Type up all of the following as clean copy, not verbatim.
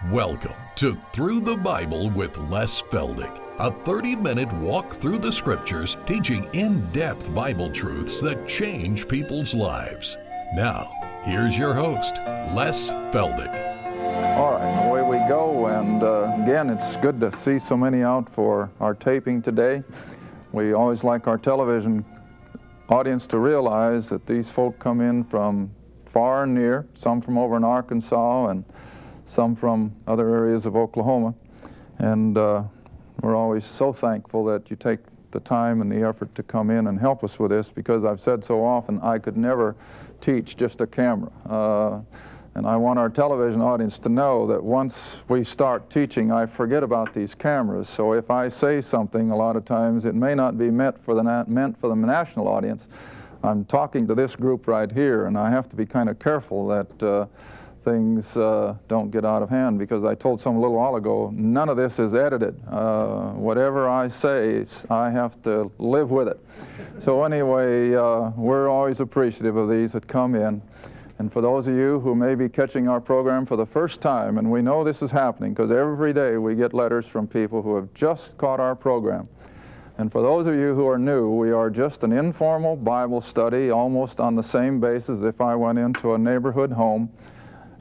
Welcome to Through the Bible with Les Feldick, a 30-minute walk through the Scriptures teaching in-depth Bible truths that change people's lives. Now, here's your host, Les Feldick. All right, away we go, and again, it's good to see so many out for our taping today. We always like our television audience to realize that these folk come in from far and near, some from over in Arkansas and some from other areas of Oklahoma, and we're always so thankful that you take the time and the effort to come in and help us with this, because I've said so often I could never teach just a camera, and I want our television audience to know that once we start teaching, I forget about these cameras. So if I say something, a lot of times it may not be meant for the national audience. I'm talking to this group right here, and I have to be kind of careful that things don't get out of hand, because I told some a little while ago, none of this is edited. Whatever I say, I have to live with it. So anyway, we're always appreciative of these that come in. And for those of you who may be catching our program for the first time, and we know this is happening because every day we get letters from people who have just caught our program. And for those of you who are new, we are just an informal Bible study, almost on the same basis if I went into a neighborhood home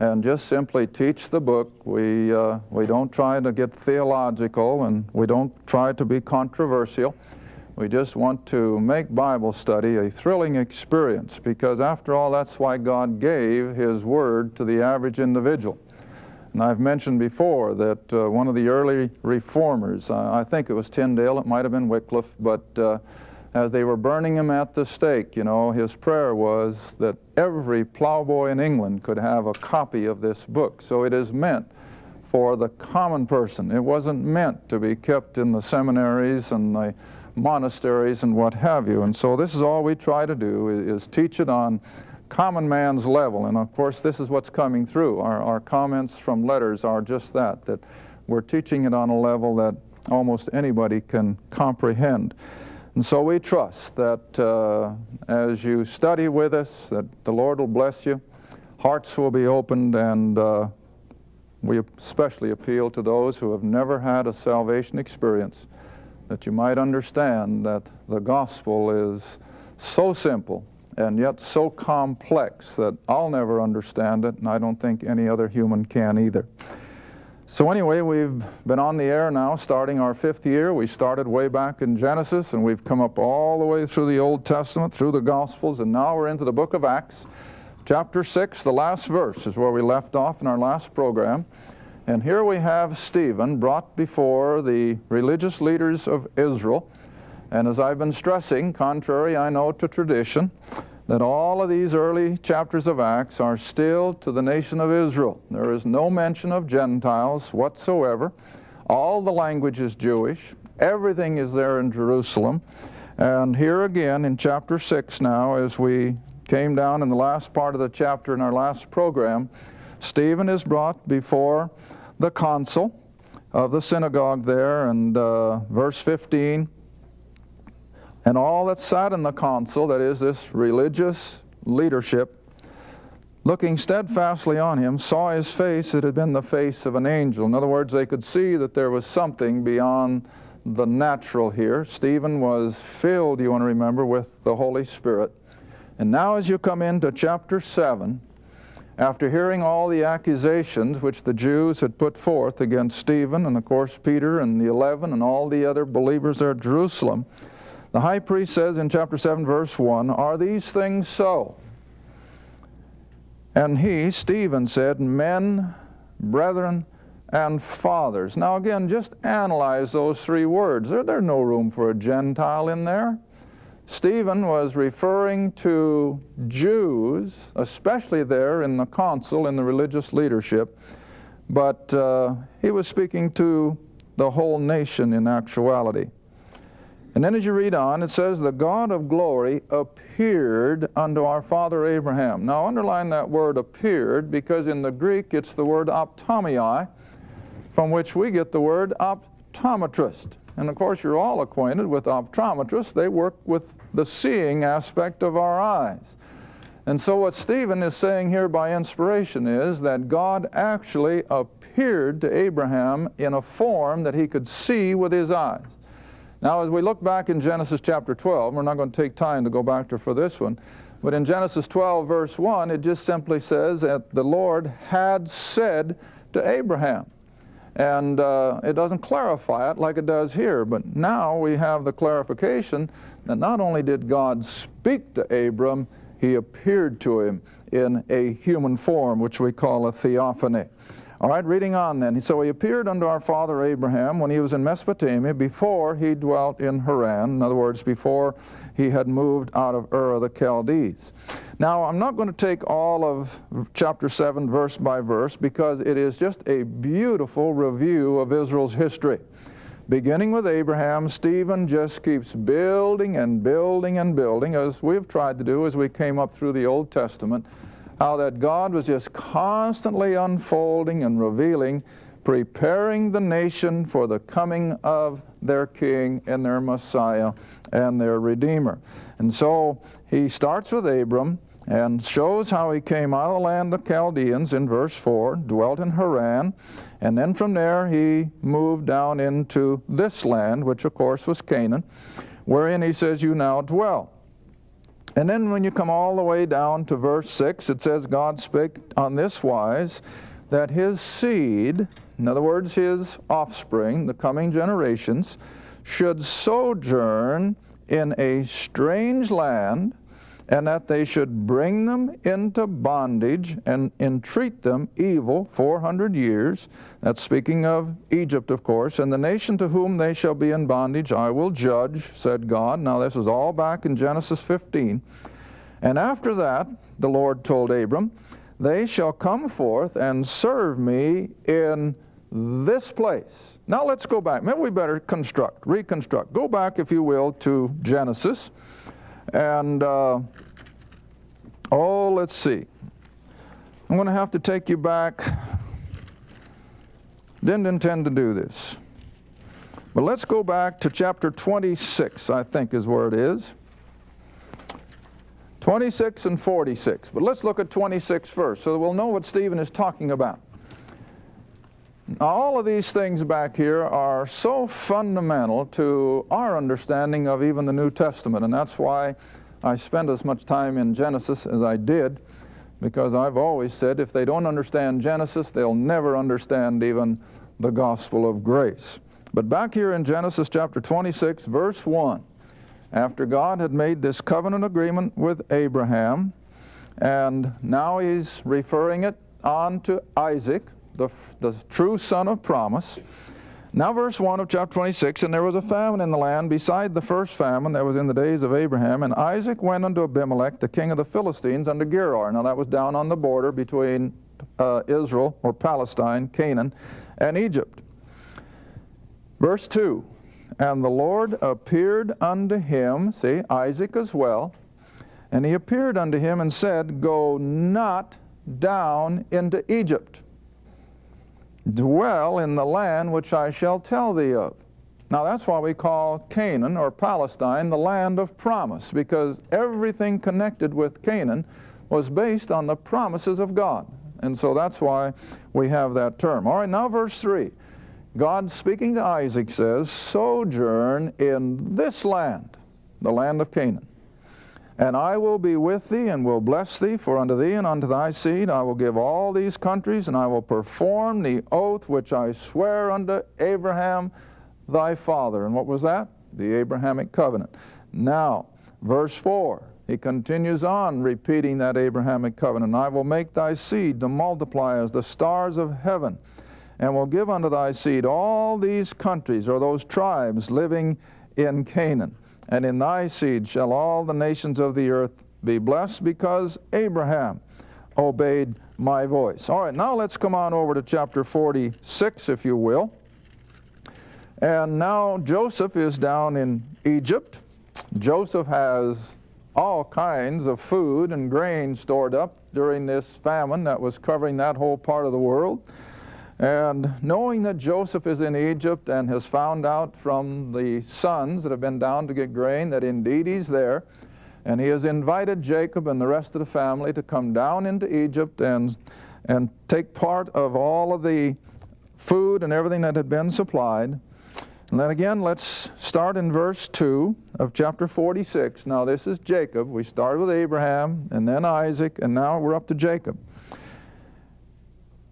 and just simply teach the book. We don't try to get theological, and we don't try to be controversial. We just want to make Bible study a thrilling experience, because after all, that's why God gave His Word to the average individual. And I've mentioned before that one of the early reformers, I think it was Tyndale, it might have been Wycliffe, but as they were burning him at the stake, you know, his prayer was that every plowboy in England could have a copy of this book. So it is meant for the common person. It wasn't meant to be kept in the seminaries and the monasteries and what have you. And so this is all we try to do, is teach it on common man's level. And of course, this is what's coming through. Our comments from letters are just that we're teaching it on a level that almost anybody can comprehend. And so we trust that as you study with us, that the Lord will bless you, hearts will be opened, and we especially appeal to those who have never had a salvation experience, that you might understand that the gospel is so simple and yet so complex that I'll never understand it, and I don't think any other human can either. So anyway, we've been on the air now starting our 5th year. We started way back in Genesis, and we've come up all the way through the Old Testament, through the Gospels, and now we're into the book of Acts. Chapter 6, the last verse, is where we left off in our last program. And here we have Stephen brought before the religious leaders of Israel. And as I've been stressing, contrary, I know, to tradition, that all of these early chapters of Acts are still to the nation of Israel. There is no mention of Gentiles whatsoever. All the language is Jewish. Everything is there in Jerusalem. And here again in chapter 6 now, as we came down in the last part of the chapter in our last program, Stephen is brought before the council of the synagogue there, and verse 15, and all that sat in the council, that is, this religious leadership, looking steadfastly on him, saw his face. It had been the face of an angel. In other words, they could see that there was something beyond the natural here. Stephen was filled, you want to remember, with the Holy Spirit. And now as you come into chapter 7, after hearing all the accusations which the Jews had put forth against Stephen, and of course Peter and the 11 and all the other believers there at Jerusalem, the high priest says in chapter 7, verse 1, "Are these things so?" And he, Stephen, said, "Men, brethren, and fathers." Now again, just analyze those 3 words. There's no room for a Gentile in there. Stephen was referring to Jews, especially there in the council, in the religious leadership, but he was speaking to the whole nation in actuality. And then as you read on, it says, "The God of glory appeared unto our father Abraham." Now underline that word "appeared," because in the Greek it's the word optomai, from which we get the word optometrist. And of course you're all acquainted with optometrists. They work with the seeing aspect of our eyes. And so what Stephen is saying here by inspiration is that God actually appeared appeared to Abraham in a form that he could see with his eyes. Now, as we look back in Genesis chapter 12, we're not going to take time to go back to for this one, but in Genesis 12, verse 1, it just simply says that the Lord had said to Abraham. And it doesn't clarify it like it does here, but now we have the clarification that not only did God speak to Abram, he appeared to him in a human form, which we call a theophany. All right, reading on then. So he appeared unto our father Abraham when he was in Mesopotamia, before he dwelt in Haran. In other words, before he had moved out of Ur of the Chaldees. Now, I'm not going to take all of chapter 7 verse by verse, because it is just a beautiful review of Israel's history. Beginning with Abraham, Stephen just keeps building and building and building, as we've tried to do as we came up through the Old Testament, how that God was just constantly unfolding and revealing, preparing the nation for the coming of their King and their Messiah and their Redeemer. And so he starts with Abram and shows how he came out of the land of Chaldeans in verse 4, dwelt in Haran, and then from there he moved down into this land, which of course was Canaan, wherein he says, you now dwell. And then when you come all the way down to verse 6, it says, God spake on this wise, that his seed, in other words, his offspring, the coming generations, should sojourn in a strange land, and that they should bring them into bondage and entreat them evil 400 years. That's speaking of Egypt, of course. And the nation to whom they shall be in bondage I will judge, said God. Now this is all back in Genesis 15. And after that, the Lord told Abram, they shall come forth and serve me in this place. Now let's go back. Maybe we better reconstruct. Go back, if you will, to Genesis. And, let's see. I'm going to have to take you back. Didn't intend to do this. But let's go back to chapter 26, I think is where it is. 26 and 46. But let's look at 26 first, so that we'll know what Stephen is talking about. Now, all of these things back here are so fundamental to our understanding of even the New Testament, and that's why I spend as much time in Genesis as I did, because I've always said if they don't understand Genesis, they'll never understand even the gospel of grace. But back here in Genesis chapter 26, verse 1, after God had made this covenant agreement with Abraham, and now he's referring it on to Isaac, the true son of promise. Now verse 1 of chapter 26, and there was a famine in the land beside the first famine that was in the days of Abraham, and Isaac went unto Abimelech, the king of the Philistines, unto Gerar. Now that was down on the border between Israel, or Palestine, Canaan, and Egypt. Verse 2, and the Lord appeared unto him, see, Isaac as well, and he appeared unto him and said, go not down into Egypt. Dwell in the land which I shall tell thee of. Now that's why we call Canaan, or Palestine, the land of promise, because everything connected with Canaan was based on the promises of God. And so that's why we have that term. All right, now verse 3. God speaking to Isaac says, sojourn in this land, the land of Canaan. And I will be with thee, and will bless thee, for unto thee and unto thy seed I will give all these countries, and I will perform the oath which I swear unto Abraham thy father. And what was that? The Abrahamic covenant. Now, verse 4, he continues on repeating that Abrahamic covenant. I will make thy seed to multiply as the stars of heaven, and will give unto thy seed all these countries, or those tribes living in Canaan. And in thy seed shall all the nations of the earth be blessed, because Abraham obeyed my voice. All right, now let's come on over to chapter 46, if you will. And now Joseph is down in Egypt. Joseph has all kinds of food and grain stored up during this famine that was covering that whole part of the world. And knowing that Joseph is in Egypt and has found out from the sons that have been down to get grain that indeed he's there, and he has invited Jacob and the rest of the family to come down into Egypt and take part of all of the food and everything that had been supplied. And then again, let's start in verse 2 of chapter 46. Now this is Jacob. We started with Abraham, and then Isaac, and now we're up to Jacob.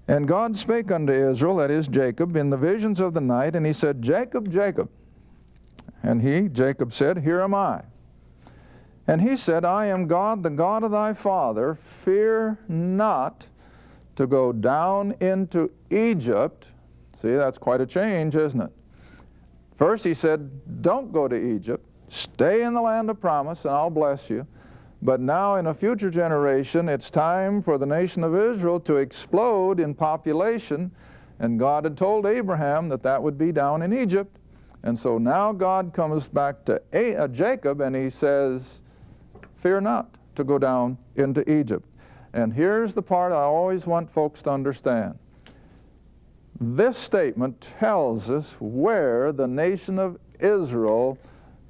And God spake unto Israel, that is Jacob, in the visions of the night, and he said, Jacob, Jacob. And he, Jacob, said, Here am I. And he said, I am God, the God of thy father. Fear not to go down into Egypt. See, that's quite a change, isn't it? First he said, don't go to Egypt. Stay in the land of promise, and I'll bless you. But now in a future generation, it's time for the nation of Israel to explode in population. And God had told Abraham that that would be down in Egypt. And so now God comes back to Jacob, and he says, fear not to go down into Egypt. And here's the part I always want folks to understand. This statement tells us where the nation of Israel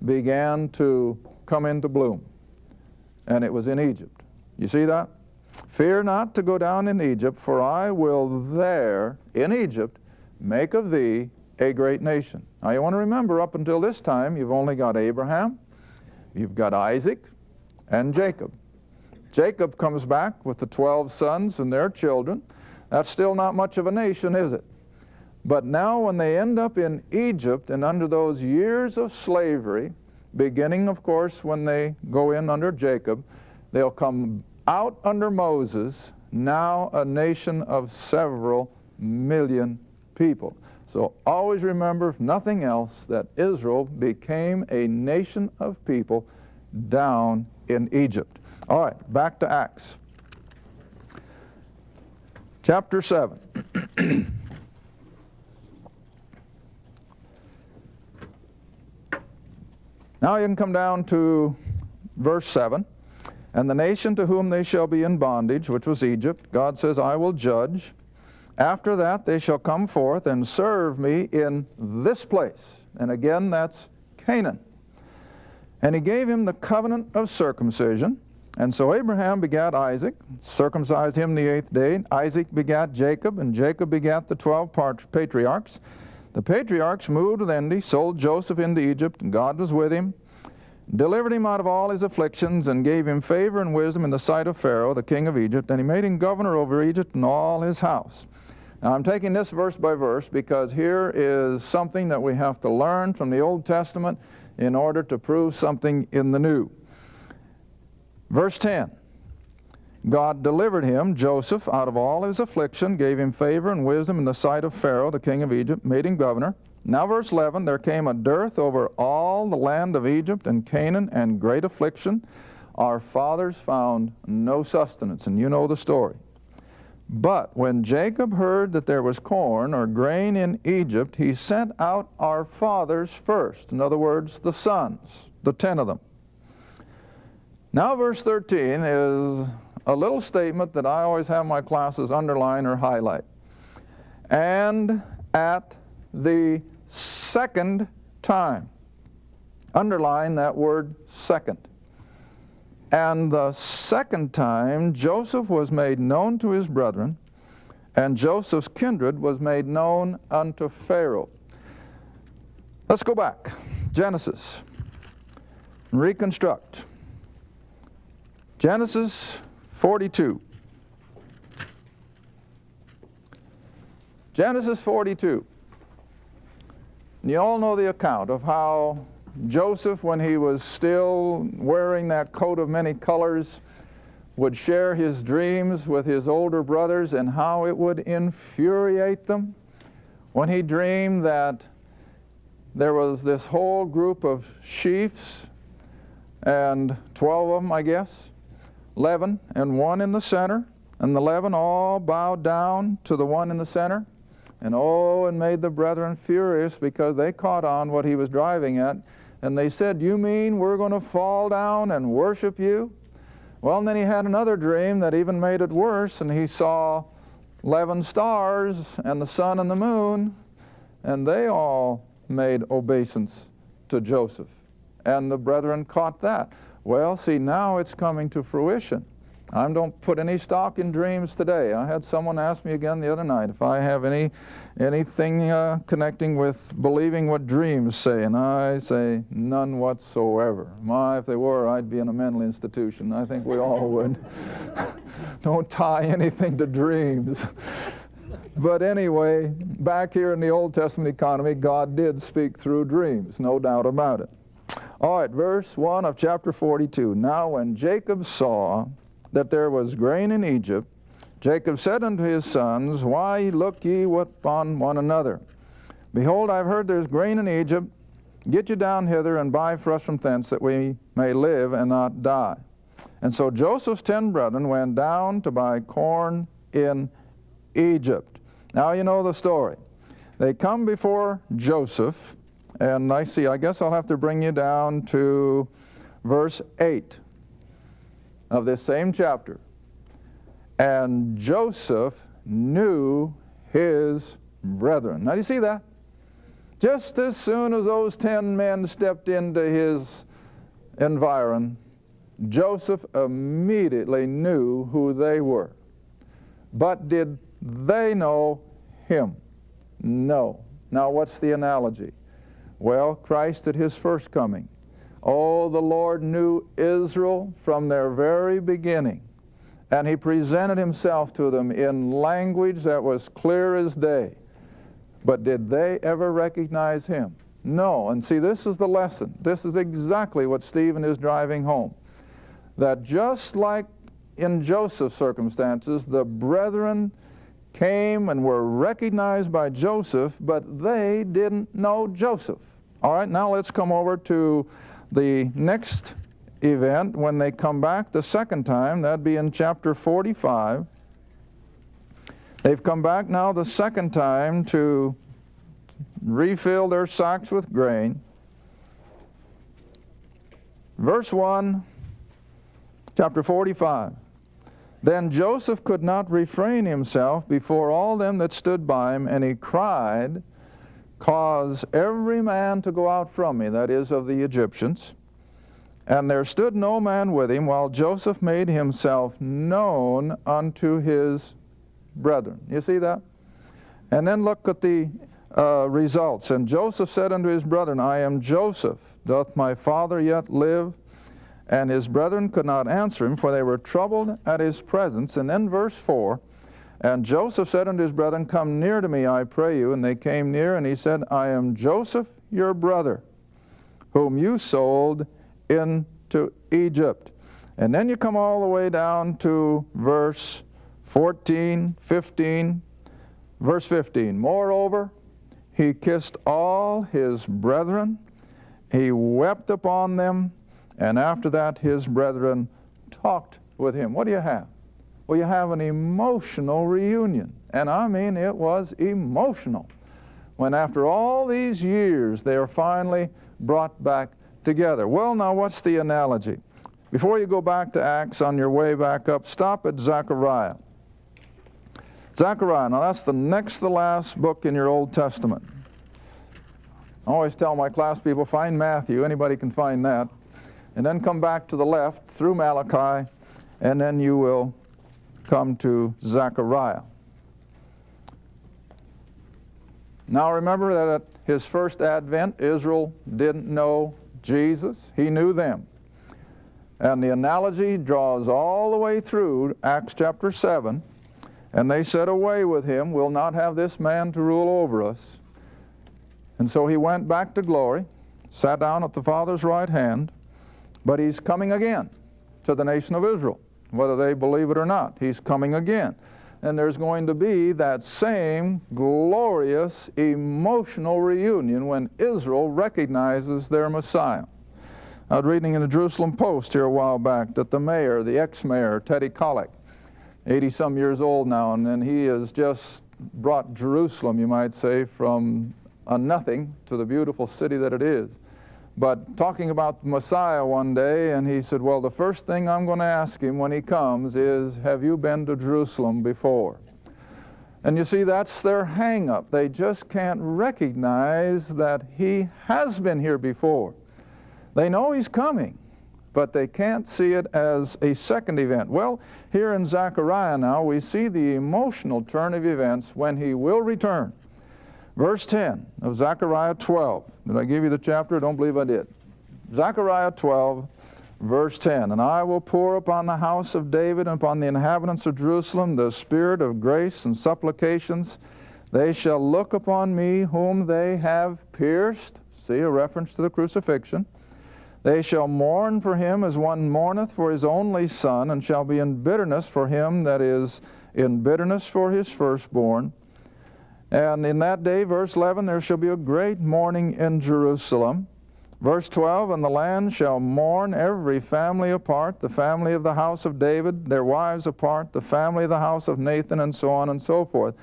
began to come into bloom. And it was in Egypt. You see that? Fear not to go down in Egypt, for I will there, in Egypt, make of thee a great nation. Now you want to remember, up until this time, you've only got Abraham, you've got Isaac, and Jacob. Jacob comes back with the 12 sons and their children. That's still not much of a nation, is it? But now when they end up in Egypt and under those years of slavery, beginning, of course, when they go in under Jacob, they'll come out under Moses, now a nation of several million people. So always remember, if nothing else, that Israel became a nation of people down in Egypt. All right, back to Acts. Chapter 7. Now you can come down to verse 7. And the nation to whom they shall be in bondage, which was Egypt, God says, I will judge. After that they shall come forth and serve me in this place. And again, that's Canaan. And he gave him the covenant of circumcision. And so Abraham begat Isaac, circumcised him the 8th day. Isaac begat Jacob, and Jacob begat the 12 patriarchs. The patriarchs moved with envy, sold Joseph into Egypt, and God was with him, delivered him out of all his afflictions, and gave him favor and wisdom in the sight of Pharaoh, the king of Egypt, and he made him governor over Egypt and all his house. Now I'm taking this verse by verse because here is something that we have to learn from the Old Testament in order to prove something in the New. Verse 10. God delivered him, Joseph, out of all his affliction, gave him favor and wisdom in the sight of Pharaoh, the king of Egypt, made him governor. Now verse 11, there came a dearth over all the land of Egypt and Canaan, and great affliction. Our fathers found no sustenance, and you know the story. But when Jacob heard that there was corn or grain in Egypt, he sent out our fathers first. In other words, the sons, the 10 of them. Now verse 13 is a little statement that I always have my classes underline or highlight. And at the second time. Underline that word second. And the second time Joseph was made known to his brethren, and Joseph's kindred was made known unto Pharaoh. Let's go back. Genesis. Reconstruct. Genesis 42. Genesis 42. And you all know the account of how Joseph, when he was still wearing that coat of many colors, would share his dreams with his older brothers, and how it would infuriate them when he dreamed that there was this whole group of chiefs, and 12 of them, I guess, 11, and one in the center, and the 11 all bowed down to the one in the center, and and made the brethren furious because they caught on what he was driving at, and they said, you mean we're going to fall down and worship you? Well, and then he had another dream that even made it worse, and he saw 11 stars and the sun and the moon, and they all made obeisance to Joseph, and the brethren caught that. Well, see, now it's coming to fruition. I don't put any stock in dreams today. I had someone ask me again the other night if I have anything connecting with believing what dreams say, and I say none whatsoever. My, if they were, I'd be in a mental institution. I think we all would. Don't tie anything to dreams. But anyway, back here in the Old Testament economy, God did speak through dreams, no doubt about it. All right, verse 1 of chapter 42. Now when Jacob saw that there was grain in Egypt, Jacob said unto his sons, Why look ye upon one another? Behold, I have heard there is grain in Egypt. Get you down hither and buy for us from thence, that we may live and not die. And so Joseph's 10 brethren went down to buy corn in Egypt. Now you know the story. They come before Joseph, and I guess I'll have to bring you down to verse 8 of this same chapter. And Joseph knew his brethren. Now do you see that? Just as soon as those 10 men stepped into his environ, Joseph immediately knew who they were. But did they know him? No. Now what's the analogy? Well, Christ at his first coming. Oh, the Lord knew Israel from their very beginning, and he presented himself to them in language that was clear as day. But did they ever recognize him? No. And see, this is the lesson. This is exactly what Stephen is driving home. That just like in Joseph's circumstances, the brethren came and were recognized by Joseph, but they didn't know Joseph. All right, now let's come over to the next event when they come back the second time. That'd be in chapter 45. They've come back now the second time to refill their sacks with grain. Verse 1, chapter 45. Then Joseph could not refrain himself before all them that stood by him, and he cried, Cause every man to go out from me, that is, of the Egyptians. And there stood no man with him, while Joseph made himself known unto his brethren. You see that? And then look at the results. And Joseph said unto his brethren, I am Joseph. Doth my father yet live? And his brethren could not answer him, for they were troubled at his presence. And then verse 4, And Joseph said unto his brethren, Come near to me, I pray you. And they came near, and he said, I am Joseph, your brother, whom you sold into Egypt. And then you come all the way down to verse 14, 15. Verse 15, Moreover, he kissed all his brethren, he wept upon them, and after that his brethren talked with him. What do you have? Well, you have an emotional reunion. And I mean, it was emotional. When after all these years, they are finally brought back together. Well, now what's the analogy? Before you go back to Acts, on your way back up, stop at Zechariah. Zechariah, now that's the next to last book in your Old Testament. I always tell my class people, find Matthew, anybody can find that, and then come back to the left through Malachi, and then you will come to Zechariah. Now remember that at his first advent, Israel didn't know Jesus. He knew them. And the analogy draws all the way through Acts chapter 7. And they said, Away with him, we'll not have this man to rule over us. And so he went back to glory, sat down at the Father's right hand, but he's coming again to the nation of Israel, whether they believe it or not. He's coming again. And there's going to be that same glorious, emotional reunion when Israel recognizes their Messiah. I was reading in the Jerusalem Post here a while back that the mayor, the ex-mayor, Teddy Kollek, 80-some years old now, and he has just brought Jerusalem, you might say, from a nothing to the beautiful city that it is. But talking about the Messiah one day, and he said, well, the first thing I'm going to ask him when he comes is, have you been to Jerusalem before? And you see, that's their hang-up. They just can't recognize that he has been here before. They know he's coming, but they can't see it as a second event. Well, here in Zechariah now, we see the emotional turn of events when he will return. Verse 10 of Zechariah 12. Did I give you the chapter? I don't believe I did. Zechariah 12, verse 10. And I will pour upon the house of David and upon the inhabitants of Jerusalem the spirit of grace and supplications. They shall look upon me whom they have pierced. See, a reference to the crucifixion. They shall mourn for him as one mourneth for his only son, and shall be in bitterness for him that is in bitterness for his firstborn. And in that day, verse 11, there shall be a great mourning in Jerusalem. Verse 12, and the land shall mourn every family apart, the family of the house of David, their wives apart, the family of the house of Nathan, and so on and so forth.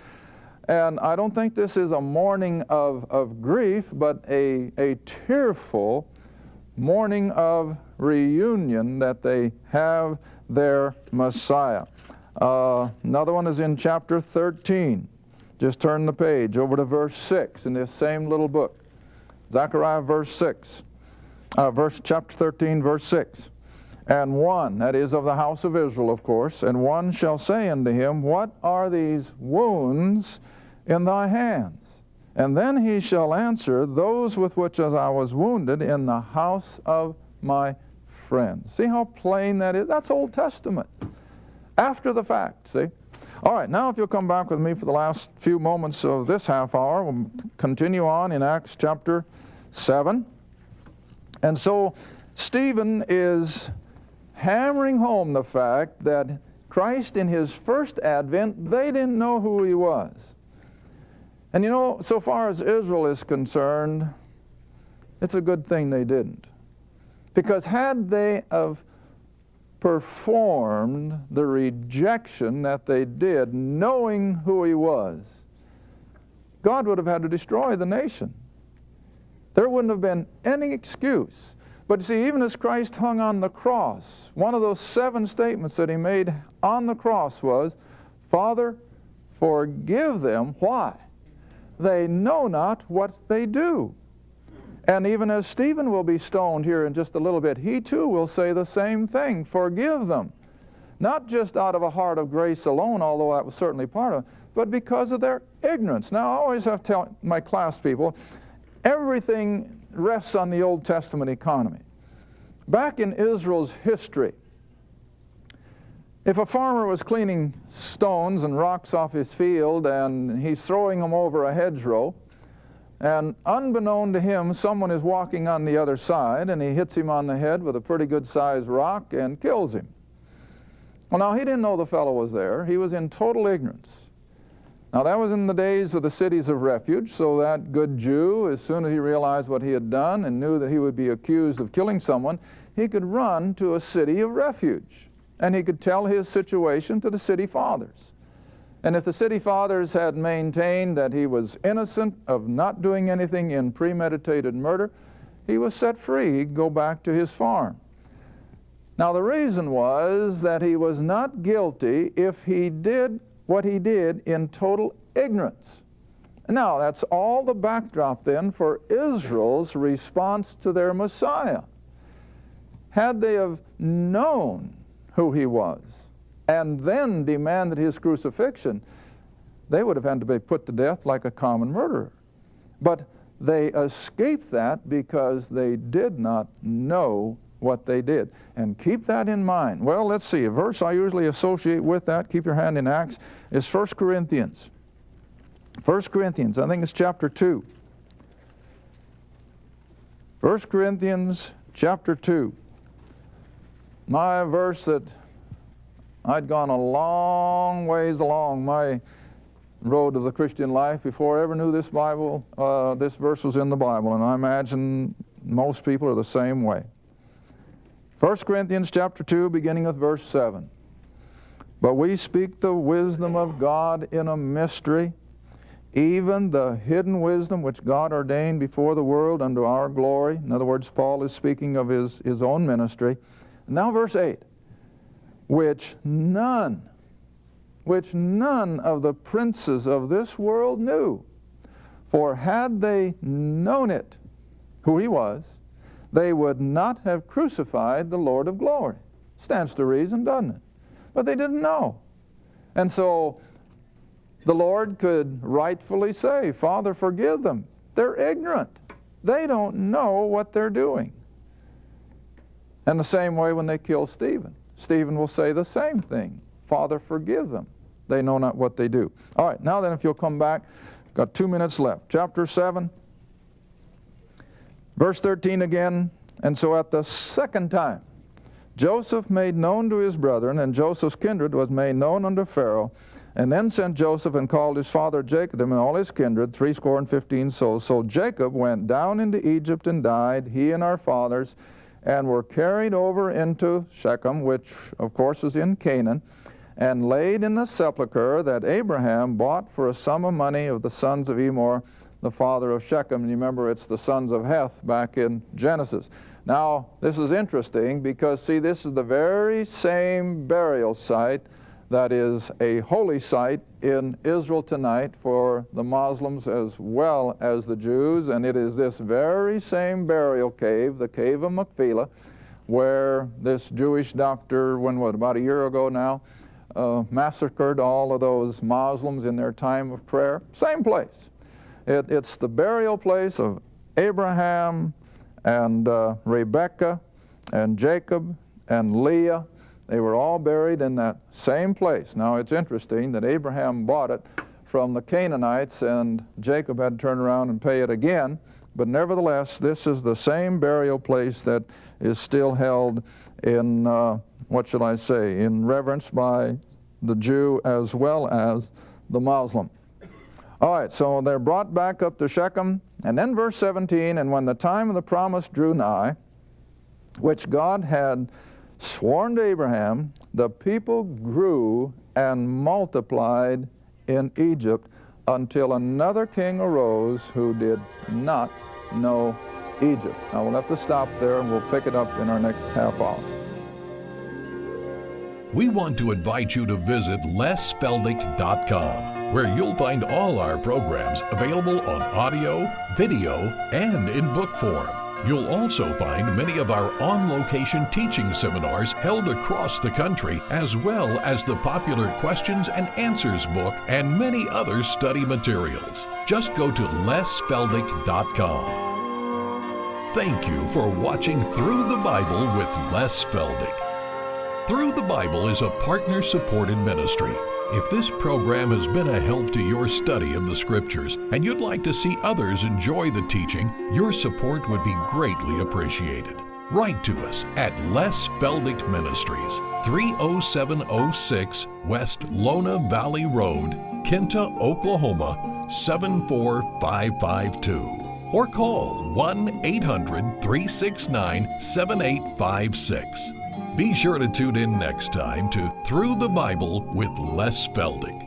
And I don't think this is a mourning of grief, but a tearful mourning of reunion that they have their Messiah. Another one is in chapter 13. Just turn the page over to verse 6 in this same little book. Zechariah chapter 13, verse 6. And one, that is of the house of Israel, of course, and one shall say unto him, what are these wounds in thy hands? And then he shall answer, those with which as I was wounded in the house of my friends. See how plain that is? That's Old Testament. After the fact, see? All right, now if you'll come back with me for the last few moments of this half hour, we'll continue on in Acts chapter 7. And so Stephen is hammering home the fact that Christ in his first advent, they didn't know who he was. And you know, so far as Israel is concerned, it's a good thing they didn't. Because had they have performed the rejection that they did, knowing who he was, God would have had to destroy the nation. There wouldn't have been any excuse. But you see, even as Christ hung on the cross, one of those 7 statements that he made on the cross was, Father, forgive them. Why? They know not what they do. And even as Stephen will be stoned here in just a little bit, he too will say the same thing, forgive them. Not just out of a heart of grace alone, although that was certainly part of it, but because of their ignorance. Now, I always have to tell my class people, everything rests on the Old Testament economy. Back in Israel's history, if a farmer was cleaning stones and rocks off his field and he's throwing them over a hedgerow, and unbeknown to him, someone is walking on the other side, and he hits him on the head with a pretty good-sized rock and kills him. Well, now, he didn't know the fellow was there. He was in total ignorance. Now, that was in the days of the cities of refuge, so that good Jew, as soon as he realized what he had done and knew that he would be accused of killing someone, he could run to a city of refuge, and he could tell his situation to the city fathers. And if the city fathers had maintained that he was innocent of not doing anything in premeditated murder, he was set free. He'd go back to his farm. Now, the reason was that he was not guilty if he did what he did in total ignorance. Now, that's all the backdrop then for Israel's response to their Messiah. Had they have known who he was, and then demanded his crucifixion, they would have had to be put to death like a common murderer. But they escaped that because they did not know what they did. And keep that in mind. Well, let's see. A verse I usually associate with that, keep your hand in Acts, is 1 Corinthians. 1 Corinthians, I think it's chapter 2. 1 Corinthians chapter 2. My verse that I'd gone a long ways along my road of the Christian life before I ever knew this Bible, this verse was in the Bible, and I imagine most people are the same way. 1 Corinthians chapter 2, beginning with verse 7. But we speak the wisdom of God in a mystery, even the hidden wisdom which God ordained before the world unto our glory. In other words, Paul is speaking of his own ministry. Now verse 8. Which none of the princes of this world knew. For had they known it, who he was, they would not have crucified the Lord of glory. Stands to reason, doesn't it? But they didn't know. And so the Lord could rightfully say, Father, forgive them. They're ignorant. They don't know what they're doing. And the same way when they kill Stephen. Stephen will say the same thing. Father, forgive them. They know not what they do. All right, now then, if you'll come back, got 2 minutes left. Chapter 7, verse 13 again. And so at the second time, Joseph made known to his brethren, and Joseph's kindred was made known unto Pharaoh. And then sent Joseph and called his father Jacob and all his kindred, 75 souls. So Jacob went down into Egypt and died, he and our fathers, and were carried over into Shechem, which of course is in Canaan, and laid in the sepulchre that Abraham bought for a sum of money of the sons of Emor, the father of Shechem. And you remember it's the sons of Heth back in Genesis. Now, this is interesting because, see, this is the very same burial site that is a holy site in Israel tonight for the Muslims as well as the Jews, and it is this very same burial cave, the Cave of Machpelah, where this Jewish doctor, about a year ago now, massacred all of those Muslims in their time of prayer. Same place. It's the burial place of Abraham and Rebekah and Jacob and Leah. They were all buried in that same place. Now, it's interesting that Abraham bought it from the Canaanites, and Jacob had to turn around and pay it again. But nevertheless, this is the same burial place that is still held in, in reverence by the Jew as well as the Muslim. All right, so they're brought back up to Shechem. And then verse 17, and when the time of the promise drew nigh, which God had sworn to Abraham, the people grew and multiplied in Egypt until another king arose who did not know Egypt. Now we'll have to stop there and we'll pick it up in our next half hour. We want to invite you to visit lesfeldick.com, where you'll find all our programs available on audio, video, and in book form. You'll also find many of our on-location teaching seminars held across the country, as well as the popular Questions and Answers book and many other study materials. Just go to lesfeldick.com. Thank you for watching Through the Bible with Les Feldick. Through the Bible is a partner-supported ministry. If this program has been a help to your study of the Scriptures and you'd like to see others enjoy the teaching, your support would be greatly appreciated. Write to us at Les Feldick Ministries, 30706 West Lona Valley Road, Kinta, Oklahoma, 74552. Or call 1-800-369-7856. Be sure to tune in next time to Through the Bible with Les Feldick.